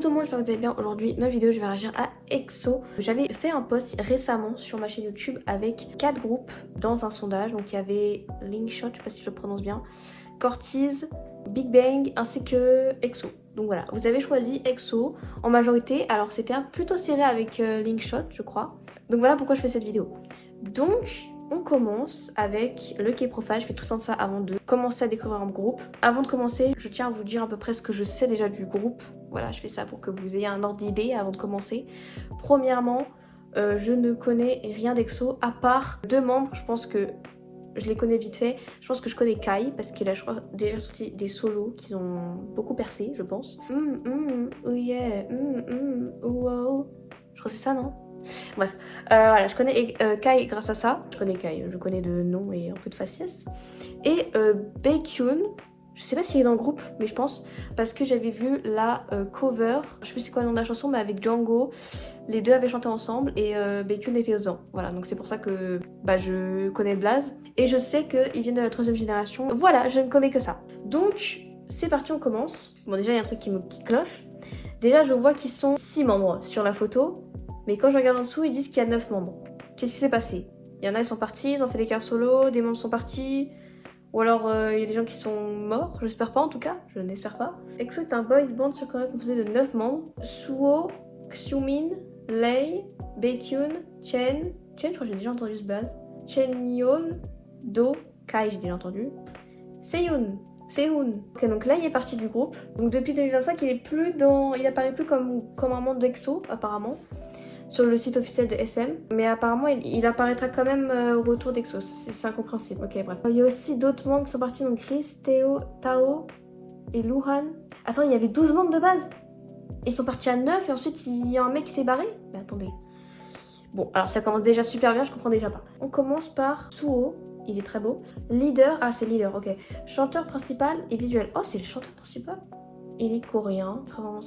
tout le monde, j'espère que vous allez bien. Aujourd'hui, dans la vidéo, je vais réagir à EXO. J'avais fait un post récemment sur ma chaîne YouTube avec 4 groupes dans un sondage. Donc il y avait Linkshot, je sais pas si je le prononce bien, Cortez, Big Bang ainsi que EXO. Donc voilà, vous avez choisi EXO en majorité. Alors c'était plutôt serré avec Linkshot, je crois. Donc voilà pourquoi je fais cette vidéo. Donc on commence avec le K-Profile. Je fais tout le temps ça avant de commencer à découvrir un groupe. Avant de commencer, je tiens à vous dire à peu près ce que je sais déjà du groupe. Voilà, je fais ça pour que vous ayez un ordre d'idée avant de commencer. Premièrement, je ne connais rien d'EXO à part 2 membres. Je pense que je les connais vite fait. Je pense que je connais Kai parce qu'il a, je crois, déjà sorti des solos qui ont beaucoup percé, je pense. Oh yeah, wow. Je crois que c'est ça, non? Bref, voilà, je connais Kai grâce à ça. Je connais Kai, je connais de nom et un peu de faciès. Et Baekhyun, je sais pas s'il est dans le groupe, mais je pense, parce que j'avais vu la cover, je sais plus c'est quoi le nom de la chanson, mais avec Django, les deux avaient chanté ensemble et Baekhyun était dedans. Voilà, donc c'est pour ça que je connais le blaze. Et je sais qu'ils viennent de la 3e génération. Voilà, je ne connais que ça. Donc, c'est parti, on commence. Bon, déjà, il y a un truc qui cloche. Déjà, je vois qu'ils sont 6 membres sur la photo. Mais quand je regarde en dessous, ils disent qu'il y a 9 membres. Qu'est-ce qui s'est passé? Il y en a, ils sont partis, ils ont fait des cartes solo, des membres sont partis. Ou alors, il y a des gens qui sont morts, j'espère pas en tout cas, je n'espère pas. EXO est un boys band surcoréen composé de 9 membres. Suho, Xiumin, Lei, Baekhyun, Chen, je crois que j'ai déjà entendu ce base. Chenyol, Do, Kai, j'ai déjà entendu. Sehun. Ok, donc là il est parti du groupe. Donc depuis 2025, il apparaît plus comme un membre d'EXO apparemment sur le site officiel de SM, mais apparemment il apparaîtra quand même au retour d'EXO, c'est incompréhensible. Ok, bref. Il y a aussi d'autres membres qui sont partis, donc Chris, Théo, Tao et Luhan. Attends, il y avait 12 membres de base. Ils sont partis à 9 et ensuite il y a un mec qui s'est barré. Mais attendez. Bon, alors ça commence déjà super bien, je comprends déjà pas. On commence par Suho, il est très beau. Leader, ah c'est leader, ok. Chanteur principal et visuel. Oh, c'est le chanteur principal. Il est coréen, très vraiment.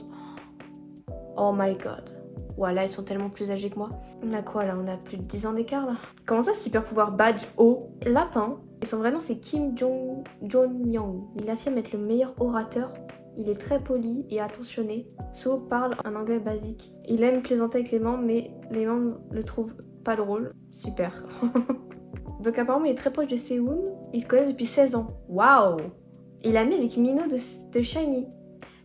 Oh my god. Voilà, ils sont tellement plus âgés que moi. On a quoi là? On a plus de 10 ans d'écart là. Comment ça, super pouvoir badge haut? Lapin. Et son vrai nom c'est Kim Jong-young. Il affirme être le meilleur orateur. Il est très poli et attentionné. So parle un anglais basique. Il aime plaisanter avec les membres, mais les membres le trouvent pas drôle. Super. Donc apparemment il est très proche de Sehun. Ils se connaissent depuis 16 ans. Waouh! Il a mis avec Mino de SHINee.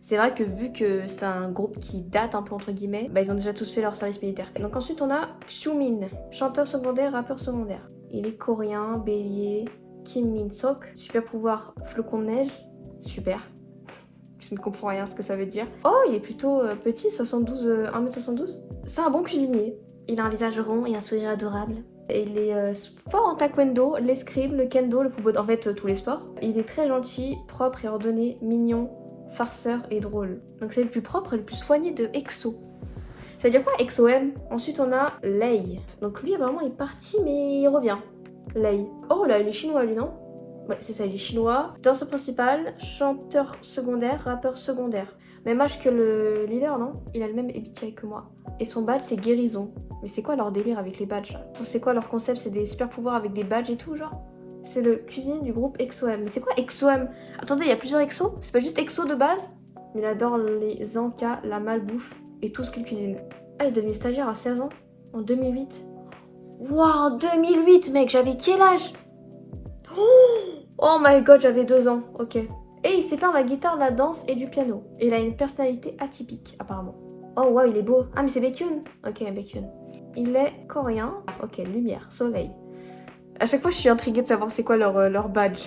C'est vrai que vu que c'est un groupe qui date un peu entre guillemets, ils ont déjà tous fait leur service militaire. Et donc ensuite on a Xiumin, chanteur secondaire, rappeur secondaire. Il est coréen, bélier, Kim Min-sok, super pouvoir flocon de neige, super. Je ne comprends rien à ce que ça veut dire. Oh, il est plutôt petit, 1m72. C'est un bon cuisinier. Il a un visage rond et un sourire adorable. Et il est fort en taekwondo, l'escrime, le kendo, le football, en fait tous les sports. Il est très gentil, propre et ordonné, mignon, farceur et drôle. Donc c'est le plus propre et le plus soigné de EXO. Ça veut dire quoi EXO-M? Ensuite on a Lei. Donc lui apparemment il est parti mais il revient. Lei. Oh là il est chinois lui, non? Ouais c'est ça, il est chinois. Danseur principal, chanteur secondaire, rappeur secondaire. Même âge que le leader, non? Il a le même MBTI que moi. Et son badge c'est guérison. Mais c'est quoi leur délire avec les badges là? C'est quoi leur concept? C'est des super pouvoirs avec des badges et tout genre? C'est le cuisinier du groupe EXO-M. Mais c'est quoi EXO-M? Attendez, il y a plusieurs EXO? C'est pas juste EXO de base? Il adore les encas, la malbouffe et tout ce qu'il cuisine. Ah, il est devenu stagiaire à 16 ans? En 2008. Waouh, en 2008, mec, j'avais quel âge? Oh my god, j'avais 2 ans, ok. Et il sait faire la guitare, la danse et du piano. Et il a une personnalité atypique, apparemment. Oh waouh, il est beau. Ah, mais c'est Baekhyun. Ok, Baekhyun. Il est coréen. Ok, lumière, soleil. À chaque fois, je suis intriguée de savoir c'est quoi leur badge.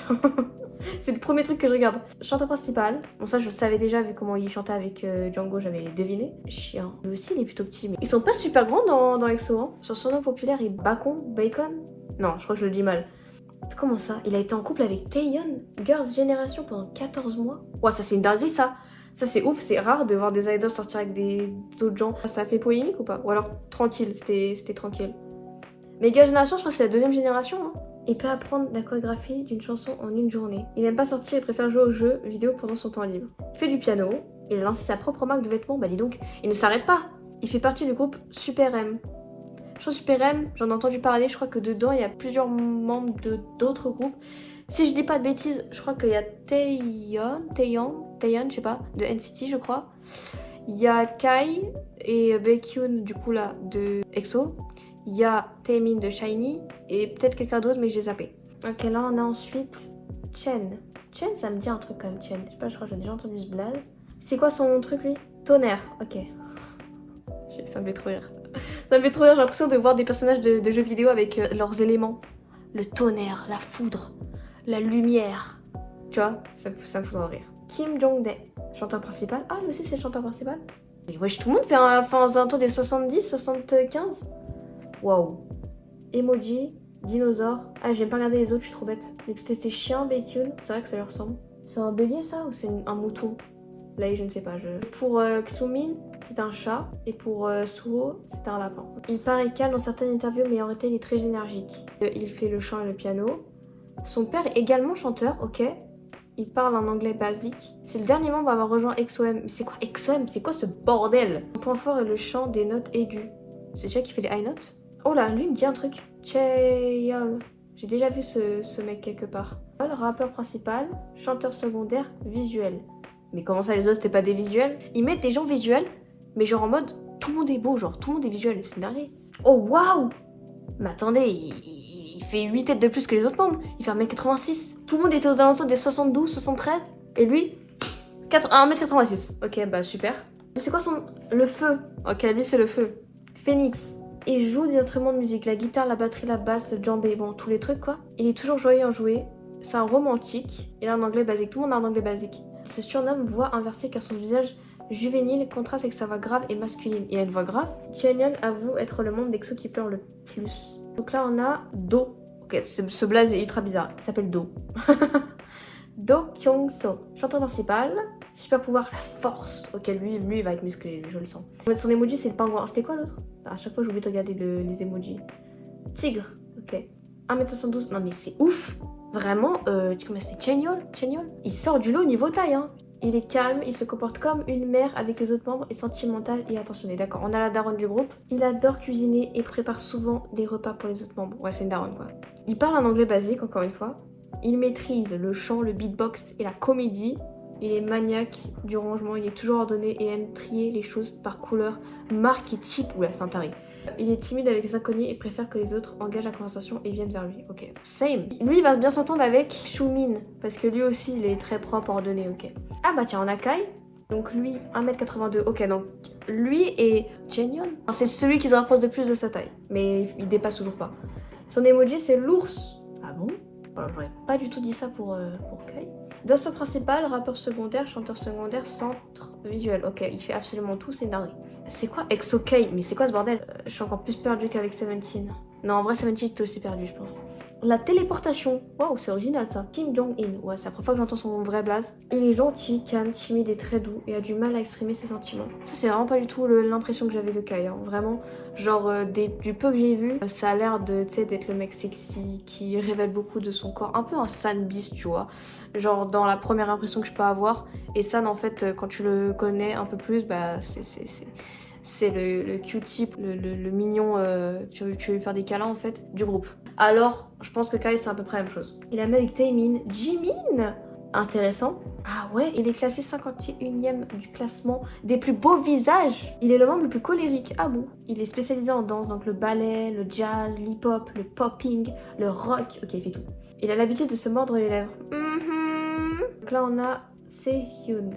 C'est le premier truc que je regarde. Chanteur principal. Bon, ça, je le savais déjà, vu comment il chantait avec Django, j'avais deviné. Chien. Lui aussi, il est plutôt petit. Mais ils sont pas super grands dans EXO. Hein. Son surnom populaire est Bacon. Non, je crois que je le dis mal. Comment ça? Il a été en couple avec Taeyeon, Girls' Generation, pendant 14 mois. Ouais, ça, c'est une dinguerie, ça. Ça, c'est ouf. C'est rare de voir des idols sortir avec d'autres gens. Ça a fait polémique ou pas? Ou alors, tranquille. C'était tranquille. Mais Girls' Generation, je crois que c'est la 2e génération. Hein. Il peut apprendre la chorégraphie d'une chanson en une journée. Il n'aime pas sortir et préfère jouer aux jeux vidéo pendant son temps libre. Il fait du piano. Il a lancé sa propre marque de vêtements. Bah dis donc, il ne s'arrête pas. Il fait partie du groupe Super M. Je crois Super M, j'en ai entendu parler. Je crois que dedans, il y a plusieurs membres d'autres groupes. Si je dis pas de bêtises, je crois qu'il y a Taeyeon, je sais pas, de NCT, je crois. Il y a Kai et Baekhyun du coup là de EXO. Il y a Taemin de SHINee et peut-être quelqu'un d'autre mais j'ai zappé. Ok, là on a ensuite Chen. Chen, ça me dit un truc comme Chen. Je sais pas, je crois que j'ai déjà entendu ce blaze. C'est quoi son truc lui? Tonnerre, ok. Ça me fait trop rire. Ça me fait trop rire, j'ai l'impression de voir des personnages de jeux vidéo avec leurs éléments. Le tonnerre, la foudre, la lumière. Tu vois, ça me fout en rire. Kim Jong-dae, chanteur principal. Ah, lui aussi c'est le chanteur principal. Mais wesh, tout le monde fait aux alentours des 70, 75. Waouh. Emoji, dinosaure. Ah, j'aime pas regarder les autres, je suis trop bête. Vu que c'était ces chiens, Baekhyun, c'est vrai que ça lui ressemble. C'est un bélier ça ou c'est un mouton? Là, je ne sais pas. Pour Xumin, c'est un chat. Et pour Suho, c'est un lapin. Il paraît calme dans certaines interviews, mais en réalité, il est très énergique. Il fait le chant et le piano. Son père est également chanteur, ok. Il parle en anglais basique. C'est le dernier membre à avoir rejoint EXO-M. Mais c'est quoi EXO-M? C'est quoi ce bordel? Son point fort est le chant des notes aiguës. C'est celui qui fait les high notes? Oh là, lui il me dit un truc. Chaeyoung. J'ai déjà vu ce mec quelque part. Le rappeur principal, chanteur secondaire, visuel. Mais comment ça les autres c'était pas des visuels? Ils mettent des gens visuels, mais genre en mode tout le monde est beau, genre tout le monde est visuel, c'est dingue. Oh waouh! Mais attendez, il fait 8 têtes de plus que les autres membres. Il fait 1m86. Tout le monde était aux alentours des 72, 73. Et lui, 1m86. Ok, bah super. C'est quoi son... Le feu. Ok, lui c'est le feu. Phoenix. Il joue des instruments de musique, la guitare, la batterie, la basse, le djembé, bon tous les trucs quoi. Il est toujours joyeux en jouer. C'est un romantique. Il a un anglais basique. Tout le monde a un anglais basique. Il se surnomme voix inversée car son visage juvénile contraste avec sa voix grave et masculine. Il a une voix grave. Chaeyoung avoue être le membre d'EXO qui pleure le plus. Donc là on a Do. Ok, ce blaze est ultra bizarre. Il s'appelle Do. Do Kyung-so, chanteur principal. Super pouvoir, la force. Ok, lui il va être musclé, je le sens. Son emoji c'est le pingouin. C'était quoi l'autre? À chaque fois j'oublie de regarder les emojis. Tigre, ok. 1m72, non mais c'est ouf. Vraiment, comment c'est Chaeyoung? Il sort du lot niveau taille, hein. Il est calme, il se comporte comme une mère avec les autres membres et sentimental et attentionné. D'accord, on a la daronne du groupe. Il adore cuisiner et prépare souvent des repas pour les autres membres. Ouais, c'est une daronne quoi. Il parle un anglais basique, encore une fois. Il maîtrise le chant, le beatbox et la comédie. Il est maniaque du rangement, il est toujours ordonné et aime trier les choses par couleur, marque et type. Oula, c'est un taré. Il est timide avec les inconnus et préfère que les autres engagent la conversation et viennent vers lui. Ok. Same. Lui, il va bien s'entendre avec Xiumin parce que lui aussi, il est très propre, ordonné. Ok. Ah bah tiens, on a Kai. Donc lui, 1m82. Ok, donc lui et Chaeyoung. C'est celui qui se rapproche de plus de sa taille. Mais il dépasse toujours pas. Son emoji, c'est l'ours. Ah bon? Alors, j'aurais pas du tout dit ça pour Kai. Danser principal, rappeur secondaire, chanteur secondaire, centre visuel. Ok, il fait absolument tout, c'est dingue. C'est quoi EXO-K? Mais c'est quoi ce bordel? Je suis encore plus perdue qu'avec Seventeen. Non, en vrai, Seventeen était aussi perdu, je pense. La téléportation. Waouh, c'est original ça. Kim Jong-in. Ouais, c'est la première fois que j'entends son vrai blaze. Il est gentil, calme, timide et très doux et a du mal à exprimer ses sentiments. Ça, c'est vraiment pas du tout l'impression que j'avais de Kai. Hein. Vraiment, genre, du peu que j'ai vu, ça a l'air d'être le mec sexy qui révèle beaucoup de son corps. Un peu un San Beast, tu vois. Genre, dans la première impression que je peux avoir. Et San, en fait, quand tu le connais un peu plus, bah, c'est le Q-tip, le mignon, tu veux lui faire des câlins en fait, du groupe. Alors, je pense que Kai c'est à peu près la même chose. Il a même avec Taemin. Jimin, intéressant. Ah ouais, il est classé 51e du classement des plus beaux visages. Il est le membre le plus colérique. Ah bon? Il est spécialisé en danse, donc le ballet, le jazz, l'hip-hop, le popping, le rock. Ok, il fait tout. Il a l'habitude de se mordre les lèvres. Donc là, on a Sehun.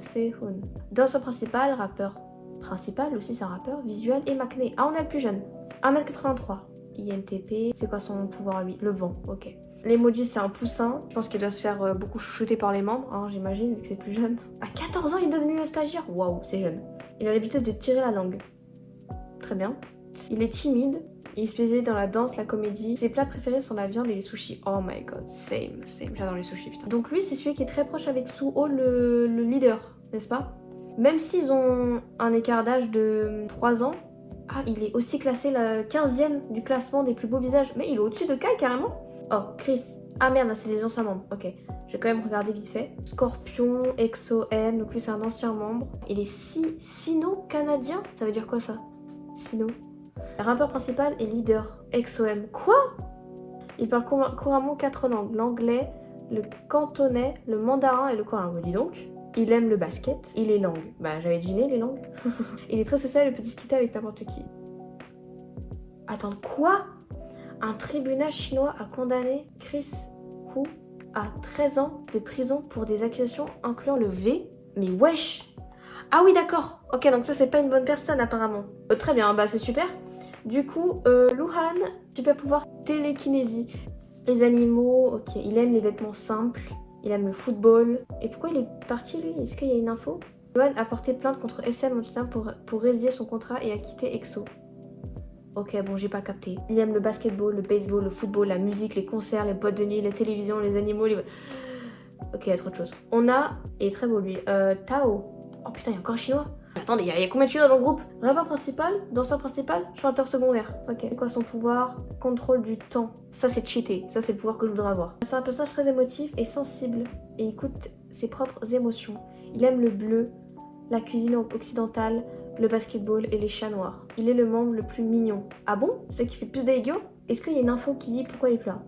Danseur principal, rappeur principal, aussi c'est un rappeur, visuel et Maknae. Ah, on a le plus jeune. 1m83. INTP. C'est quoi son pouvoir lui? Le vent, ok. L'emoji c'est un poussin. Je pense qu'il doit se faire beaucoup chouchouter par les membres, hein, j'imagine, vu que c'est plus jeune. À 14 ans, il est devenu stagiaire. Waouh, c'est jeune. Il a l'habitude de tirer la langue. Très bien. Il est timide. Il est spécialisé dans la danse, la comédie. Ses plats préférés sont la viande et les sushis. Oh my god, same. J'adore les sushis, putain. Donc lui, c'est celui qui est très proche avec Suho, le leader, n'est-ce pas? Même s'ils ont un écart d'âge de 3 ans, ah, il est aussi classé le 15e du classement des plus beaux visages. Mais il est au-dessus de Kai carrément. Oh, Chris. Ah merde, c'est les anciens membres. Ok, je vais quand même regarder vite fait. Scorpion, EXO-M, donc lui c'est un ancien membre. Il est sino-canadien. Ça veut dire quoi ça? Sino. Le rappeur principal est leader. EXO-M. Quoi? Il parle couramment 4 langues. L'anglais, le cantonais, le mandarin et le coréen. Dis donc. Il aime le basket et les langues. Bah j'avais deviné les langues. Il est très social et peut discuter avec n'importe qui. Attends, quoi? Un tribunal chinois a condamné Chris Hu à 13 ans de prison pour des accusations incluant le V. Mais wesh! Ah oui d'accord. Ok, donc ça c'est pas une bonne personne apparemment. Très bien, bah c'est super. Du coup, Luhan, super pouvoir télékinésie. Les animaux, ok, il aime les vêtements simples. Il aime le football. Et pourquoi il est parti lui? Est-ce qu'il y a une info? Luhan a porté plainte contre SM en tout temps pour résilier son contrat et a quitté EXO. Ok, bon, j'ai pas capté. Il aime le basketball, le baseball, le football, la musique, les concerts, les boîtes de nuit, les télévisions, les animaux, les... Ok, il y a trop de choses. On a, il est très beau lui, Tao. Oh putain, il y a encore un chinois. Attendez, il y a combien de chinois dans le groupe? Rappeur principal, danseur principal, chanteur secondaire. Ok, c'est quoi son pouvoir? Contrôle du temps. Ça c'est cheaté, ça c'est le pouvoir que je voudrais avoir. C'est un personnage très émotif et sensible et écoute ses propres émotions. Il aime le bleu, la cuisine occidentale, le basketball et les chats noirs. Il est le membre le plus mignon. Ah bon? Celui qui fait le plus d'ego? Est-ce qu'il y a une info qui dit pourquoi il est là?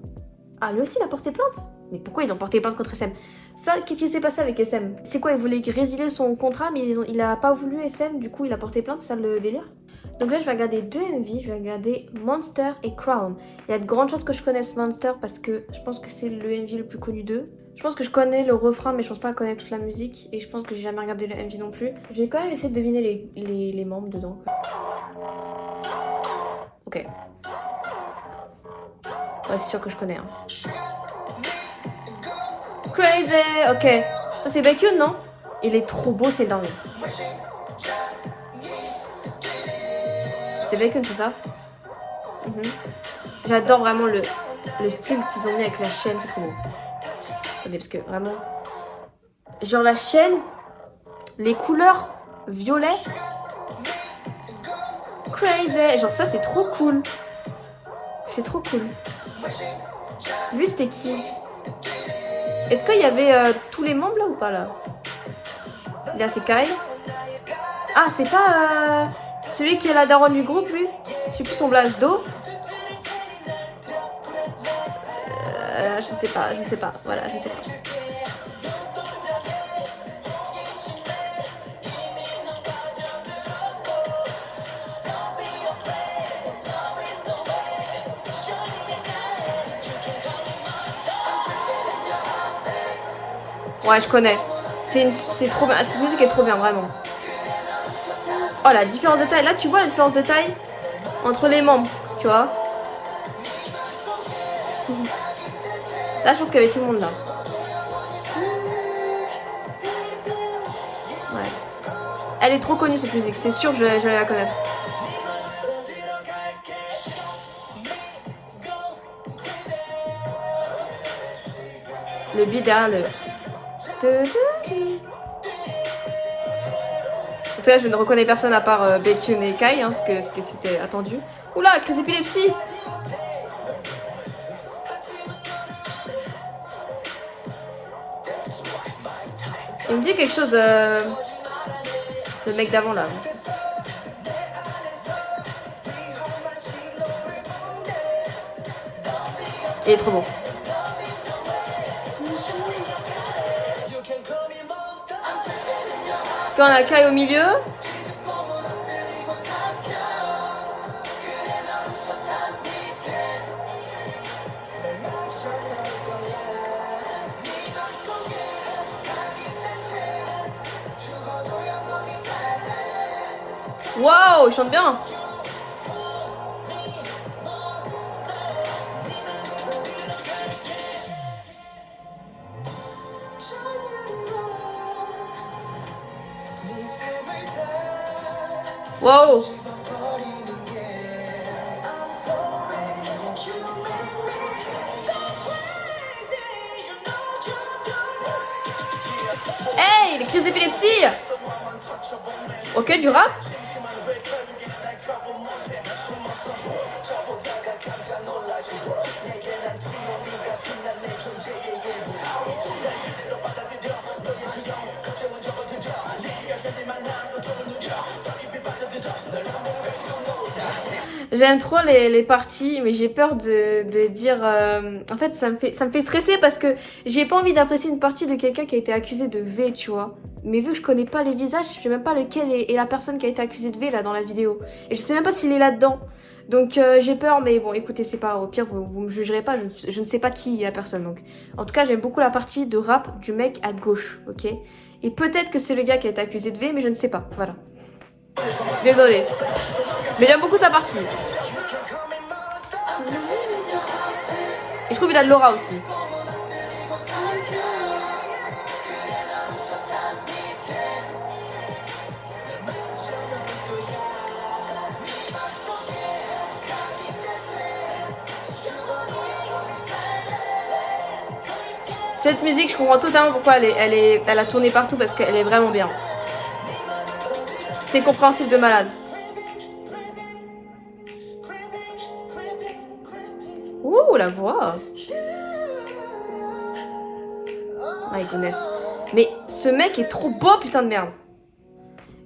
Ah, lui aussi il a porté plainte? Mais pourquoi ils ont porté plainte contre SM? Ça, qu'est-ce qui s'est passé avec SM? C'est quoi, il voulait résilier son contrat mais il a pas voulu SM, du coup il a porté plainte, c'est ça le délire? Donc là je vais regarder deux MV, je vais regarder Monster et Crown. Il y a de grandes chances que je connaisse Monster parce que je pense que c'est le MV le plus connu d'eux. Je pense que je connais le refrain mais je pense pas connaître toute la musique et je pense que j'ai jamais regardé le MV non plus. Je vais quand même essayer de deviner les membres dedans. Ok. Ouais, c'est sûr que je connais. Hein. Crazy, ok. Ça c'est Baekhyun, non? Il est trop beau, c'est dingue. C'est Baekhyun, c'est ça? J'adore vraiment le style qu'ils ont mis avec la chaîne, c'est trop beau. Attendez, parce que vraiment... Genre la chaîne, les couleurs violet. Crazy, genre ça c'est trop cool. C'est trop cool. Lui c'était qui? Est-ce qu'il y avait tous les membres là ou pas là? Là c'est Kyle. Ah c'est pas celui qui est la daronne du groupe lui? Je sais plus son blaze d'eau. Je ne sais pas, voilà, je ne sais pas. Ouais, je connais. C'est trop bien. Cette musique est trop bien, vraiment. Oh, la différence de taille. Là, tu vois la différence de taille entre les membres, tu vois. Là, je pense qu'il y avait tout le monde là. Ouais. Elle est trop connue cette musique. C'est sûr que j'allais la connaître. Le beat derrière le... En tout cas, je ne reconnais personne à part Baekhyun et Kai, hein, parce que c'était attendu. Oula, crise d'épilepsie! Il me dit quelque chose, le mec d'avant là. Il est trop beau. Puis on a Kai au milieu. Waouh, il chante bien. Wow. Hey, les crises d'épilepsie. Ok, du rap. J'aime trop les parties, mais j'ai peur de dire... En fait, ça me fait stresser parce que j'ai pas envie d'apprécier une partie de quelqu'un qui a été accusé de V, tu vois. Mais vu que je connais pas les visages, je sais même pas lequel est la personne qui a été accusée de V là dans la vidéo. Et je sais même pas s'il est là-dedans. Donc j'ai peur, mais bon, écoutez, c'est pas grave. Au pire, vous me jugerez pas, je ne sais pas qui est la personne. Donc, en tout cas, j'aime beaucoup la partie de rap du mec à gauche, ok? Et peut-être que c'est le gars qui a été accusé de V, mais je ne sais pas. Voilà. Désolée. Mais j'aime beaucoup sa partie. Et je trouve qu'il a de l'aura aussi. Cette musique, je comprends totalement pourquoi elle a tourné partout parce qu'elle est vraiment bien. C'est compréhensible de malade. Ouh, la voix. My goodness. Mais ce mec est trop beau, putain de merde.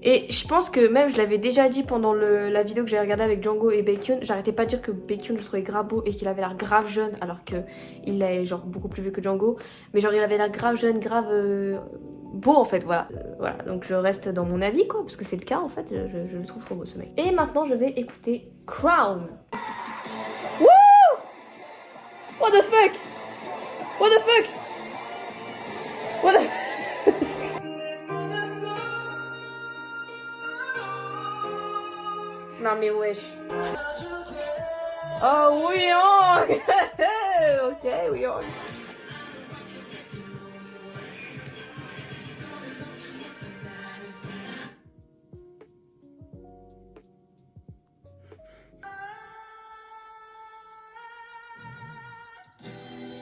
Et je pense que même, je l'avais déjà dit pendant la vidéo que j'ai regardée avec Django et Bacon, j'arrêtais pas de dire que Bacon, je le trouvais grave beau et qu'il avait l'air grave jeune, alors qu'il est genre beaucoup plus vieux que Django. Mais genre, il avait l'air grave jeune, grave beau en fait, voilà. Voilà, donc je reste dans mon avis quoi, parce que c'est le cas en fait, je le trouve trop beau ce mec. Et maintenant, je vais écouter Crown. Wouh! What the fuck? What the fuck? What the... Non mais wesh. Oh oui, oh. Ok, oui, oh.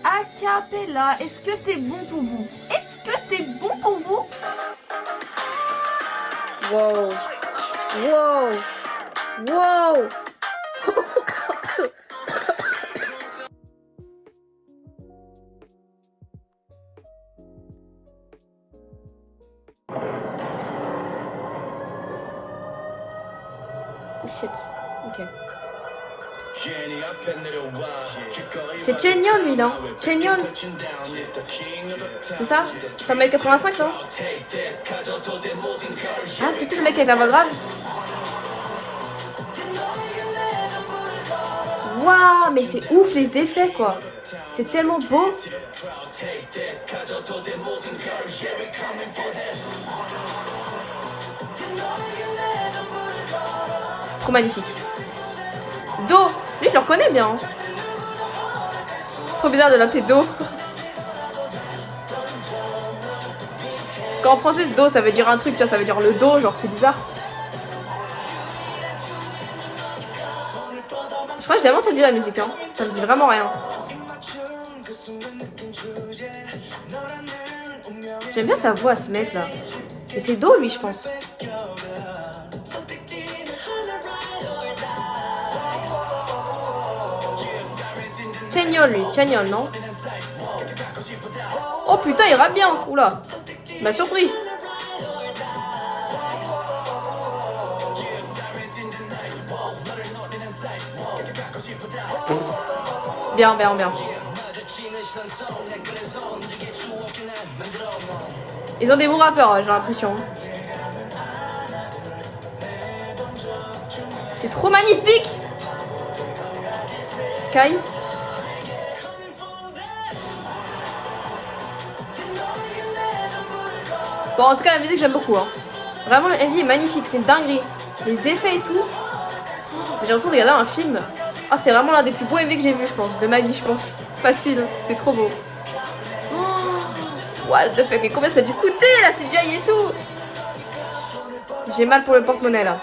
Acapella, est-ce que c'est bon pour vous? Est-ce que c'est bon pour vous? Wow. Wow. Wow. Oh shit. Ok. C'est Chenyol lui là. Chenyol. C'est ça? C'est 1m85 ça? Ah c'était le mec avec la voix grave. Waouh, mais c'est ouf les effets quoi. C'est tellement beau. Trop magnifique. Do. Lui je le reconnais bien. Hein. Trop bizarre de l'appeler Do. Quand en français Do ça veut dire un truc, tu vois, ça veut dire le dos, genre c'est bizarre. Je crois que j'ai jamais entendu la musique, hein. Ça me dit vraiment rien. J'aime bien sa voix, ce mec là. Mais c'est Do lui, je pense. Chenyol lui, Chenyol, non? Oh putain, il rappe bien. Oula, il m'a surpris. Bien, bien, bien. Ils ont des bons rappeurs, j'ai l'impression. C'est trop magnifique. Kai. Bon, en tout cas, la musique, j'aime beaucoup. Hein. Vraiment, le MV est magnifique, c'est une dinguerie. Les effets et tout. J'ai l'impression de regarder un film. Ah, c'est vraiment l'un des plus beaux MV que j'ai vu, je pense. De ma vie, je pense. Facile, c'est trop beau. Oh, what the fuck, mais combien ça a dû coûter, la CGI et tout. J'ai mal pour le porte-monnaie, là.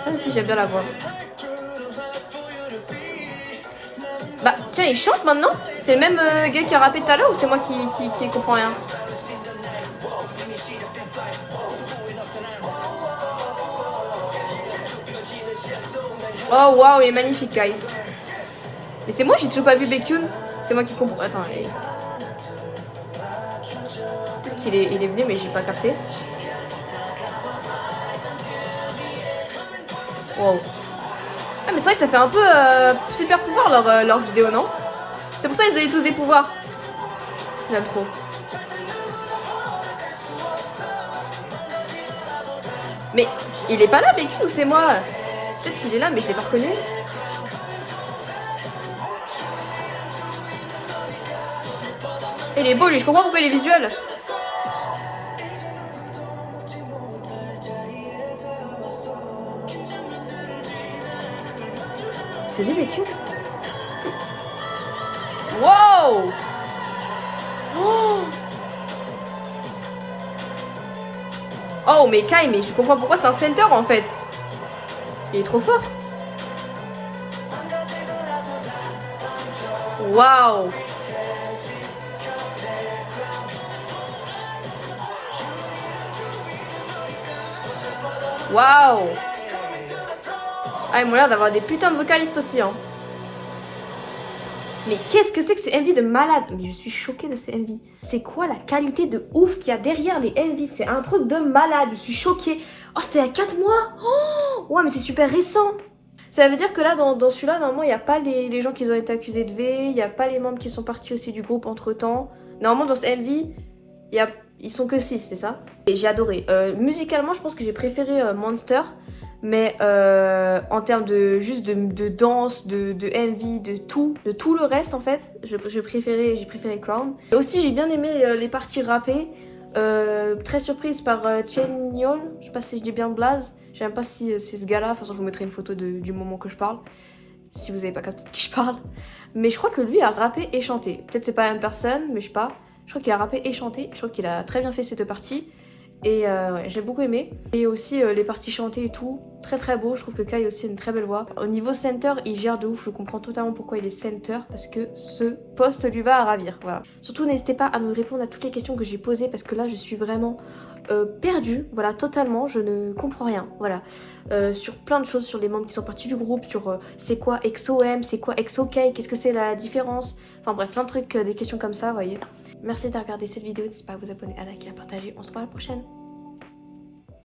Ah, si, j'aime bien la voix. Bah, tiens, il chante maintenant? C'est le même gars qui a rappé tout à l'heure ou c'est moi qui comprends rien? Oh waouh, il est magnifique, Kai. Mais c'est moi, j'ai toujours pas vu Baekhyun. C'est moi qui comprends. Attends, peut-être qu'il est venu, mais j'ai pas capté. Wow. Ah, mais c'est vrai que ça fait un peu super pouvoir leur vidéo, non? C'est pour ça qu'ils avaient tous des pouvoirs. J'aime trop. Mais il est pas là, Bécu, ou c'est moi? Peut-être qu'il est là, mais je l'ai pas reconnu. Il est beau, lui, je comprends pourquoi il est visuel. C'est lui, Bécu? Wow! Oh! Oh, mais Kai, mais je comprends pourquoi c'est un center en fait. Il est trop fort. Waouh! Waouh! Ah, ils m'ont l'air d'avoir des putains de vocalistes aussi, hein. Mais qu'est-ce que c'est que ces MV de malade? Mais je suis choquée de ces MV. C'est quoi la qualité de ouf qu'il y a derrière les MV? C'est un truc de malade, je suis choquée. Oh, c'était il y a 4 mois. Oh, ouais, mais c'est super récent. Ça veut dire que là, dans celui-là, normalement, il n'y a pas les gens qui ont été accusés de V, il n'y a pas les membres qui sont partis aussi du groupe entre-temps. Normalement, dans ce MV, ils sont que 6, c'est ça? Et j'ai adoré. Musicalement, je pense que j'ai préféré Monster. Mais en termes de juste de danse, de MV, de tout le reste en fait, j'ai préféré Crown. Et aussi j'ai bien aimé les parties rappées. Très surprise par Chenyol, je sais pas si je dis bien blaze. Je sais même pas si c'est ce gars-là, de toute façon je vous mettrai une photo du moment que je parle. Si vous avez pas capté de qui je parle. Mais je crois que lui a rappé et chanté. Peut-être c'est pas la même personne, mais je sais pas. Je crois qu'il a rappé et chanté, je crois qu'il a très bien fait ces deux parties. Et ouais, j'ai beaucoup aimé. Et aussi les parties chantées et tout, très très beau. Je trouve que Kai aussi a une très belle voix. Au niveau center, il gère de ouf. Je comprends totalement pourquoi il est center, parce que ce poste lui va à ravir. Voilà. Surtout n'hésitez pas à me répondre à toutes les questions que j'ai posées, parce que là je suis vraiment perdue. Voilà, totalement. Je ne comprends rien. Voilà. Sur plein de choses, sur les membres qui sont partis du groupe, sur c'est quoi XOM, c'est quoi XOK, qu'est-ce que c'est la différence. Enfin bref, plein de trucs, des questions comme ça, vous voyez. Merci d'avoir regardé cette vidéo. N'hésitez pas à vous abonner, à liker, à partager. On se voit à la prochaine.